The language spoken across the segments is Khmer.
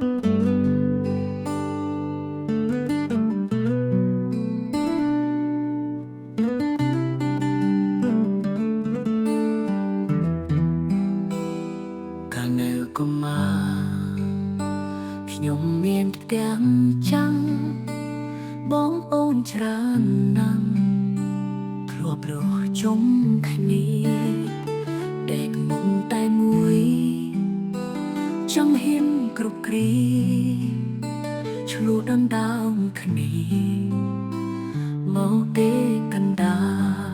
កាលនៅកុមារខ្ញុំមានផ្ទាំងចាំងបងអូនច្រើនណាស់ធ្លាប់រស់ជុំគ្នាដេកមុំតែមួយចង់ហ៊ានគ្រប់គ្រីឆ្លួដណ្ដើមគ្នាមកទេកណ្ដា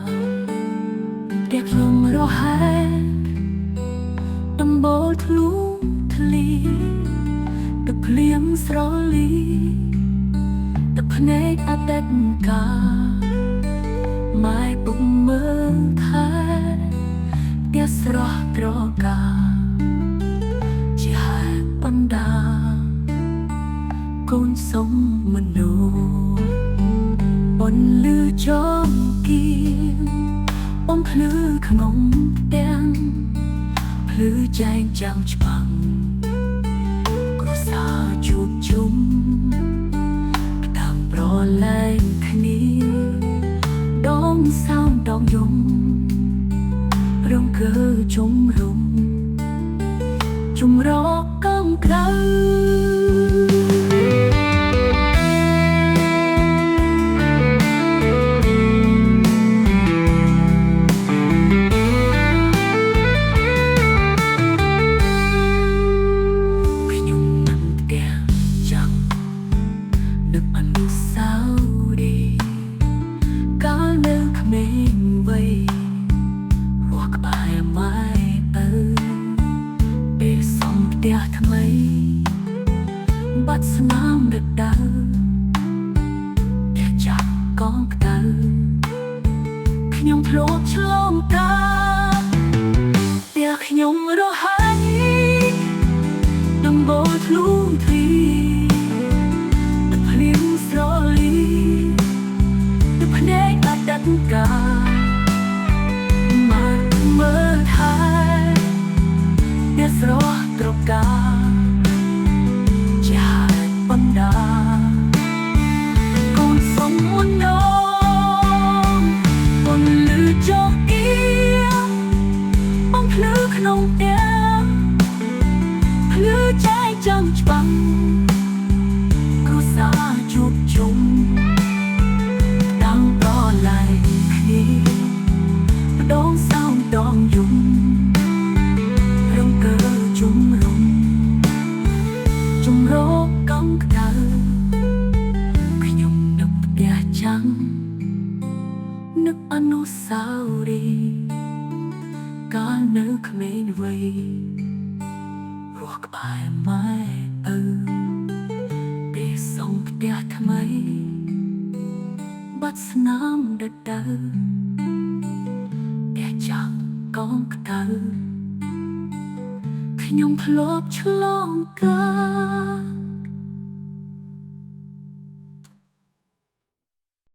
លតែខ្ញុំរហែដំបូលធ្លុះធ្លីទឹកភ្លៀងស្រលីទឹកភ្នែកអតីតកាលម៉ែពុកមើលថែផ្ទះស្រស់ត្រកាជាហេតុបណ្ដាកូនសុំមនុស្សបនលឺចំគៀងបំភ្លឺក្នុងផ្ទាំងភ្លឺចែងចាំងច្បាំងគ្រួសារជួបជុំតាមប្រឡែងគ្នាដងសោមដងយំរំកើជុំរកកងក្រៅនឹកអនុស្សាវរីយ៍កាលនៅក្មេងវ័យរស់ក្បែរម៉ែឪពេលសំផ្ទះថ្មីបាត់ស្នាមរដូវផ្ទះចាក់កងក្តៅខ្ញុំធ្លាប់ឆ្លងកាផ្ទះខ្ញុំរហ័យដំបូលធ្លុះធ្លីស្រលីទឹកភ្នែកអតីតកាលមកមើលថែអ្នកស្រស់ត្រកាជាហេតុបណ្ដាកូនសុំមុននងបនលឺចុះអៀងបំភ្លឺក្នុងផ្ទះភ្លឺចែកចាំច្បាំងគ្រួសារជួបជុំដាំប្រឡែងគ្នាដងសោមដងយំរំកើជុំរកកងក្តៅខ្ញុំនឹកផ្ទះចាំងនឹកអនុស្សាវរីយ៍កាលនៅក្មេងវ័យរស់ក្បែរម៉ែឪសំផ្ទះថ្មីបាត់ស្នាមដដៅផ្ទះចាក់កងក្តៅខ្ញុំធ្លាប់ឆ្លងកា